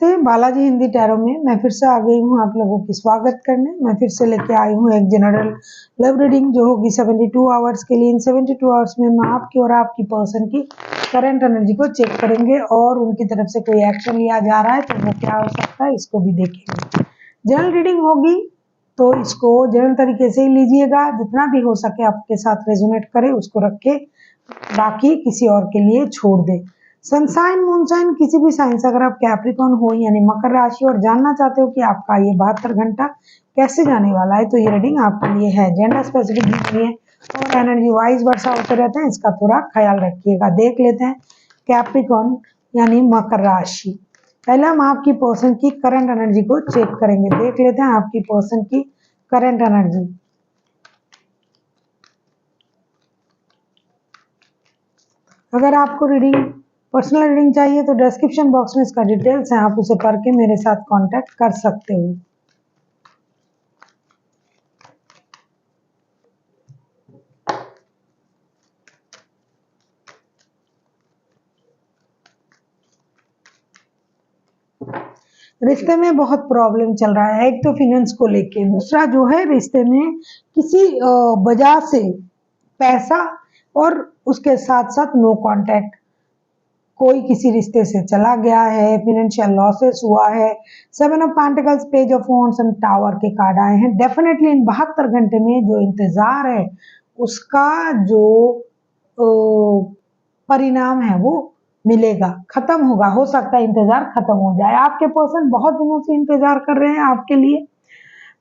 Balaji Hindi tarot में मैं फिर से आ गई हूँ आप लोगों की स्वागत करने। मैं फिर से लेके आई हूँ एक जनरल लव रीडिंग जो होगी 72 आवर्स के लिए। इन 72 आवर्स में हम आपकी और आपकी पर्सन की करंट एनर्जी को चेक करेंगे और उनकी तरफ से कोई एक्शन लिया जा रहा है तो वो क्या हो सकता है इसको भी देखेंगे। जनरल रीडिंग होगी तो इसको जनरल तरीके से ही लीजिएगा, जितना भी हो सके आपके साथ रेजोनेट करे उसको रखे, बाकी किसी और के लिए छोड़ दे। सनसाइन मूनसाइन किसी भी साइन से अगर आप कैप्रिकॉर्न हो यानी मकर राशि और जानना चाहते हो कि आपका ये 72 घंटा कैसे जाने वाला है तो ये रीडिंग आपके लिए है। जेंडर स्पेसिफिक नहीं है और एनर्जी वाइज वर्षा होते रहते हैं, इसका थोड़ा ख्याल रखिएगा। देख लेते हैं कैप्रिकॉर्न यानी मकर राशि। पहले हम आपकी पर्सन की करंट एनर्जी को चेक करेंगे। देख लेते हैं आपकी पर्सन की करंट एनर्जी। अगर आपको रीडिंग पर्सनल रीडिंग चाहिए तो डिस्क्रिप्शन बॉक्स में इसका डिटेल्स है, आप उसे पढ़ के मेरे साथ कांटेक्ट कर सकते हो। रिश्ते में बहुत प्रॉब्लम चल रहा है, एक तो फिनेंस को लेके, दूसरा जो है रिश्ते में किसी वजह से पैसा और उसके साथ साथ नो कांटेक्ट, कोई किसी रिश्ते से चला गया है, फिनेंशियल लॉसेस हुआ है। 7 of pentacles, page of wands and tower के कार्ड आए हैं। डेफिनेटली इन 72 घंटे में जो इंतजार है उसका जो परिणाम है वो मिलेगा, खत्म होगा। हो सकता है इंतजार खत्म हो जाए। आपके पर्सन बहुत दिनों से इंतजार कर रहे हैं आपके लिए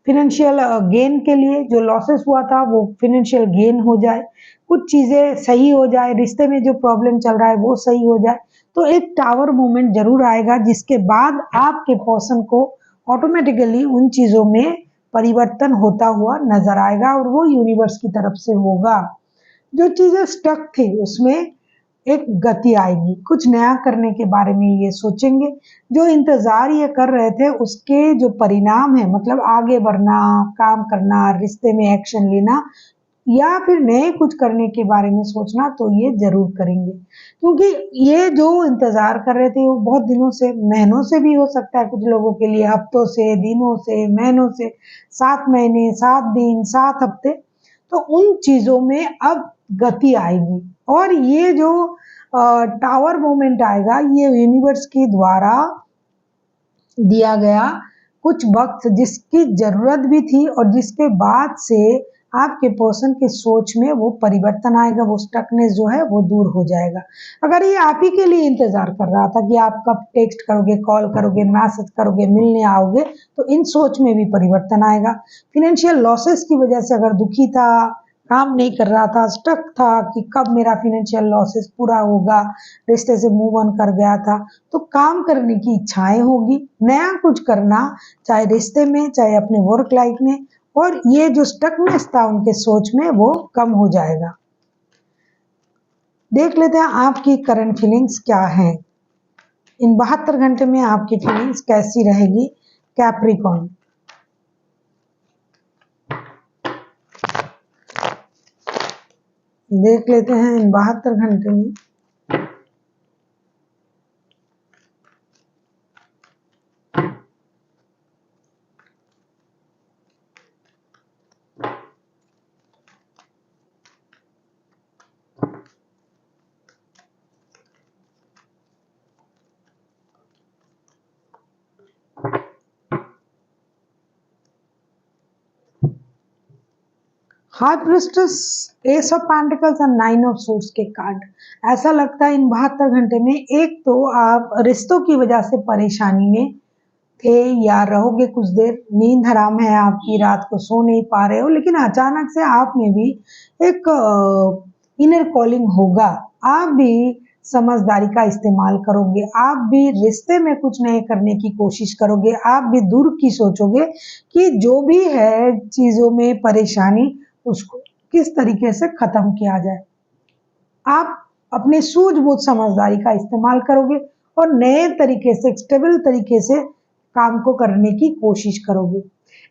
फिनेंशियल गेन के लिए। जो लॉसेस हुआ था वो फिनेंशियल गेन हो जाए, कुछ चीजें सही हो जाए, रिश्ते में जो प्रॉब्लम चल रहा है वो सही हो जाए तो एक टावर मोमेंट जरूर आएगा, जिसके बाद आपके पर्सन को ऑटोमेटिकली उन चीजों में परिवर्तन होता हुआ नजर आएगा और वो यूनिवर्स की तरफ से होगा। जो चीजें स्टक थी उसमें एक गति आएगी, कुछ नया करने के बारे में ये सोचेंगे। जो इंतजार ये कर रहे थे उसके जो परिणाम है, मतलब आगे बढ़ना, काम करना, रिश्ते में एक्शन लेना या फिर नए कुछ करने के बारे में सोचना तो ये जरूर करेंगे। क्योंकि ये जो इंतजार कर रहे थे वो बहुत दिनों से, महीनों से भी हो सकता है, कुछ लोगों के लिए हफ्तों से, दिनों से, महीनों से, 7 महीने, 7 दिन, 7 हफ्ते, तो उन चीजों में अब गति आएगी। और ये जो टावर मोमेंट आएगा ये यूनिवर्स के द्वारा दिया गया कुछ वक्त जिसकी जरूरत भी थी और जिसके बाद से आपके पर्सन की सोच में वो परिवर्तन आएगा, वो स्टकनेस जो है वो दूर हो जाएगा। अगर ये आप ही के लिए इंतजार कर रहा था कि आप कब टेक्स्ट करोगे, कॉल करोगे, मैसेज करोगे, मिलने आओगे, तो इन सोच में भी परिवर्तन आएगा। फिनेंशियल लॉसेस की वजह से अगर दुखी था, काम नहीं कर रहा था, स्टक था कि कब मेरा फिनेंशियल लॉसेस पूरा होगा, रिश्ते से मूव ऑन कर गया था, तो काम करने की इच्छाएं होगी, नया कुछ करना, चाहे रिश्ते में चाहे अपने वर्क लाइफ में, और ये जो स्टकनेस था उनके सोच में वो कम हो जाएगा। देख लेते हैं आपकी करंट फीलिंग्स क्या है। इन 72 घंटे में आपकी फीलिंग्स कैसी रहेगी कैप्रिकॉर्न। देख लेते हैं इन 72 घंटे में high priestess, S of pentacles और 9 ऑफ सोर्ड्स के कार्ड। ऐसा लगता है इन 72 घंटे में एक तो आप रिश्तों की वजह से परेशानी में थे या रहोगे कुछ देर, नींद हराम है आपकी, रात को सो नहीं पा रहे हो, लेकिन अचानक से आप में भी एक इनर कॉलिंग होगा। आप भी समझदारी का इस्तेमाल करोगे, आप भी रिश्ते में कुछ नए करने की कोशिश करोगे, आप भी दूर की सोचोगे कि जो भी है चीजों में परेशानी उसको किस तरीके से खत्म किया जाए। आप अपने सूझबूझ समझदारी का इस्तेमाल करोगे और नए तरीके से, स्टेबल तरीके से काम को करने की कोशिश करोगे।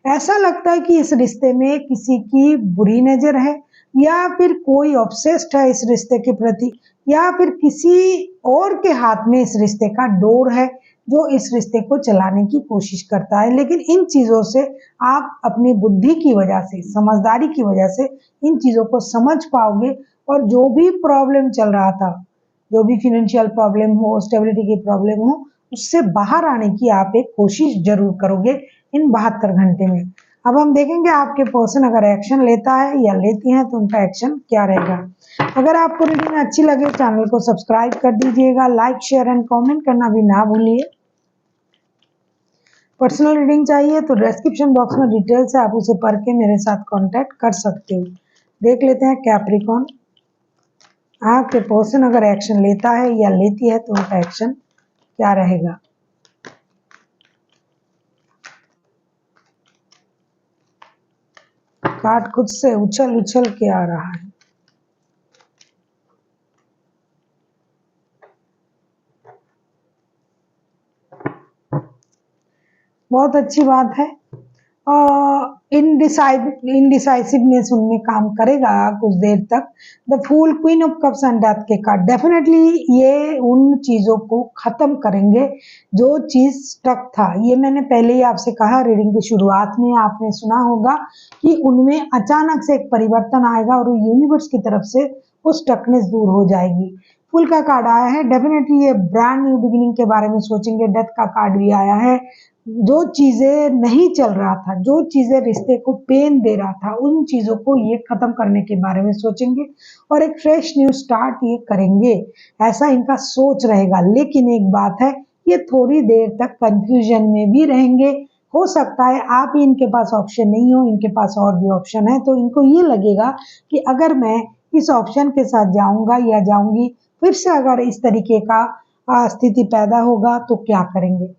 ऐसा लगता है कि इस रिश्ते में किसी की बुरी नजर है या फिर कोई ऑब्सेस्ड है इस रिश्ते के प्रति, या फिर किसी और के हाथ में इस रिश्ते का डोर है जो इस रिश्ते को चलाने की कोशिश करता है। लेकिन इन चीज़ों से आप अपनी बुद्धि की वजह से, समझदारी की वजह से इन चीज़ों को समझ पाओगे और जो भी प्रॉब्लम चल रहा था, जो भी फाइनेंशियल प्रॉब्लम हो, स्टेबिलिटी की प्रॉब्लम हो, उससे बाहर आने की आप एक कोशिश जरूर करोगे इन 72 घंटे में। अब हम देखेंगे आपके पर्सन अगर एक्शन लेता है या लेती हैं तो उनका एक्शन क्या रहेगा। अगर आपको रीडिंग अच्छी लगे चैनल को सब्सक्राइब कर दीजिएगा, लाइक शेयर एंड कमेंट करना भी ना भूलिए। पर्सनल रीडिंग चाहिए तो डिस्क्रिप्शन बॉक्स में डिटेल्स है, आप उसे पढ़ के मेरे साथ कांटेक्ट कर सकते हो। देख लेते हैं कैप्रिकॉर्न, आपके पर्सन अगर एक्शन लेता है या लेती है तो उनका एक्शन क्या रहेगा। कार्ड खुद से उछल उछल के आ रहा है। बहुत अच्छी बात है। इनडिसाइसिवनेस उनमें काम करेगा कुछ देर तक। The fool, queen of cups and death के कार्ड डेफिनेटली ये उन चीजों को खत्म करेंगे जो चीज स्टक था। ये मैंने पहले ही आपसे कहा, रीडिंग की शुरुआत में आपने सुना होगा कि उनमें अचानक से एक परिवर्तन आएगा और यूनिवर्स की तरफ से वो स्टकनेस दूर हो जाएगी। फूल का कार्ड आया है, डेफिनेटली ये ब्रांड न्यू बिगिनिंग के बारे में सोचेंगे। डेथ का कार्ड भी आया है, जो चीजें नहीं चल रहा था, जो चीजें रिश्ते को पेन दे रहा था, उन चीजों को ये खत्म करने के बारे में सोचेंगे और एक फ्रेश न्यू स्टार्ट ये करेंगे, ऐसा इनका सोच रहेगा। लेकिन एक बात है, ये थोड़ी देर तक कंफ्यूजन में भी रहेंगे। हो सकता है आप ही इनके पास ऑप्शन नहीं हो, इनके पास और भी ऑप्शन है, तो इनको ये लगेगा कि अगर मैं इस ऑप्शन के साथ जाऊंगा या जाऊंगी, फिर से अगर इस तरीके का स्थिति पैदा होगा तो क्या करेंगे।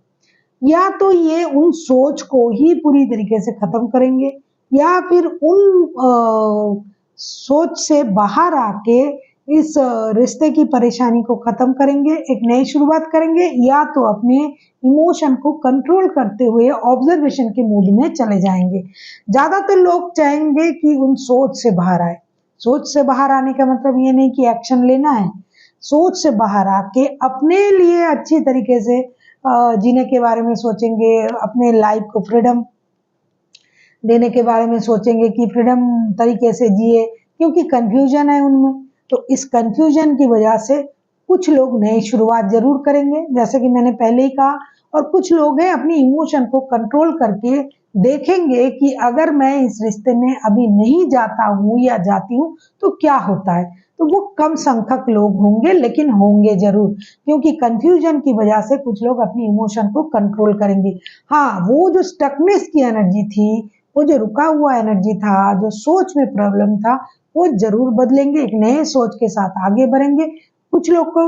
या तो ये उन सोच को ही पूरी तरीके से खत्म करेंगे या फिर उन सोच से बाहर आके इस रिश्ते की परेशानी को खत्म करेंगे, एक नई शुरुआत करेंगे, या तो अपने इमोशन को कंट्रोल करते हुए ऑब्जर्वेशन के मूड में चले जाएंगे। ज्यादातर लोग चाहेंगे कि उन सोच से बाहर आए। सोच से बाहर आने का मतलब ये नहीं कि एक्शन लेना है, सोच से बाहर आके अपने लिए अच्छी तरीके से जीने के बारे में सोचेंगे, अपने लाइफ को फ्रीडम देने के बारे में सोचेंगे कि फ्रीडम तरीके से जिए, क्योंकि कंफ्यूजन है उनमें। तो इस कंफ्यूजन की वजह से कुछ लोग नई शुरुआत जरूर करेंगे, जैसे कि मैंने पहले ही कहा, और कुछ लोग हैं अपनी इमोशन को कंट्रोल करके देखेंगे कि अगर मैं इस रिश्ते में अभी नहीं जाता हूँ या जाती हूँ तो क्या होता है। तो वो कम संख्यक लोग होंगे, लेकिन होंगे जरूर, क्योंकि कंफ्यूजन की वजह से कुछ लोग अपनी इमोशन को कंट्रोल करेंगे। हाँ, वो जो स्टकनेस की एनर्जी थी, वो जो रुका हुआ एनर्जी था, जो सोच में प्रॉब्लम था, वो जरूर बदलेंगे, एक नए सोच के साथ आगे बढ़ेंगे। कुछ लोग को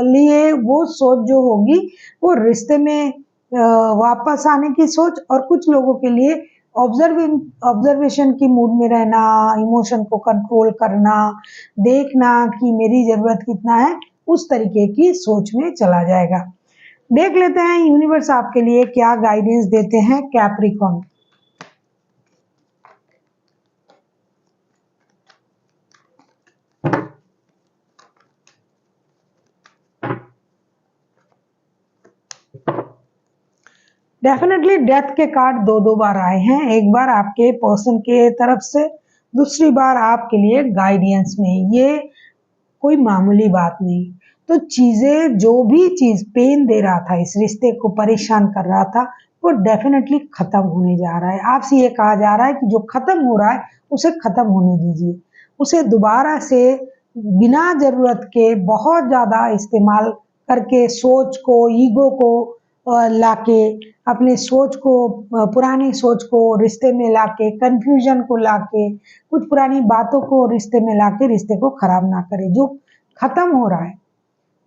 लिए वो सोच जो होगी वो रिश्ते में वापस आने की सोच, और कुछ लोगों के लिए ऑब्जर्वेशन की मूड में रहना, इमोशन को कंट्रोल करना, देखना कि मेरी जरूरत कितना है, उस तरीके की सोच में चला जाएगा। देख लेते हैं यूनिवर्स आपके लिए क्या गाइडेंस देते हैं कैप्रिकॉर्न। डेफिनेटली डेथ के कार्ड दो बार आए हैं, एक बार आपके पर्सन के तरफ से, दूसरी बार आपके लिए गाइडेंस में। ये कोई मामूली बात नहीं। तो चीजें, जो भी चीज पेन दे रहा था, इस रिश्ते को परेशान कर रहा था, वो डेफिनेटली खत्म होने जा रहा है। आपसे ये कहा जा रहा है कि जो खत्म हो रहा है उसे खत्म होने दीजिए, उसे दोबारा से बिना जरूरत के बहुत ज्यादा इस्तेमाल करके सोच को, ईगो को लाके, अपने सोच को, पुरानी सोच को रिश्ते में लाके, कंफ्यूजन को लाके, कुछ पुरानी बातों को रिश्ते में लाके रिश्ते को खराब ना करें। जो खत्म हो रहा है,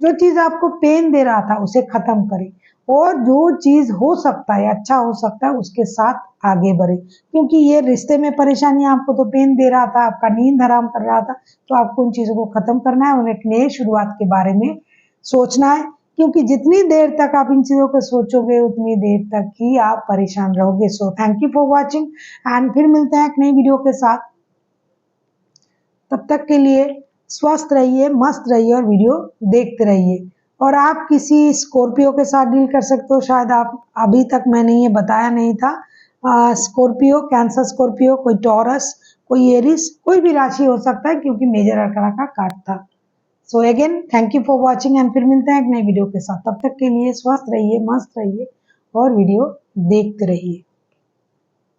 जो चीज आपको पेन दे रहा था, उसे खत्म करें, और जो चीज हो सकता है, अच्छा हो सकता है, उसके साथ आगे बढ़े। क्योंकि ये रिश्ते में परेशानी आपको तो पेन दे रहा था, आपका नींद हराम कर रहा था, तो आपको उन चीजों को खत्म करना है और एक नई शुरुआत के बारे में सोचना है। क्योंकि जितनी देर तक आप इन चीजों को सोचोगे उतनी देर तक ही आप परेशान रहोगे। So thank you for watching, and फिर मिलते हैं एक नई वीडियो के साथ। तब तक के लिए स्वस्थ रहिए, मस्त रहिए और वीडियो देखते रहिए। और आप किसी स्कॉर्पियो के साथ डील कर सकते हो, शायद आप अभी तक मैंने ये बताया नहीं था। स्कॉर्पियो, कैंसर स्कॉर्पियो, कोई टॉरस, कोई एरिस, कोई भी राशि हो सकता है क्योंकि मेजर अरकड़ा का कार्ड था। So again thank you for watching and फिर मिलते हैं एक नई वीडियो के साथ। तब तक के लिए स्वस्थ रहिए, मस्त रहिए और वीडियो देखते रहिए।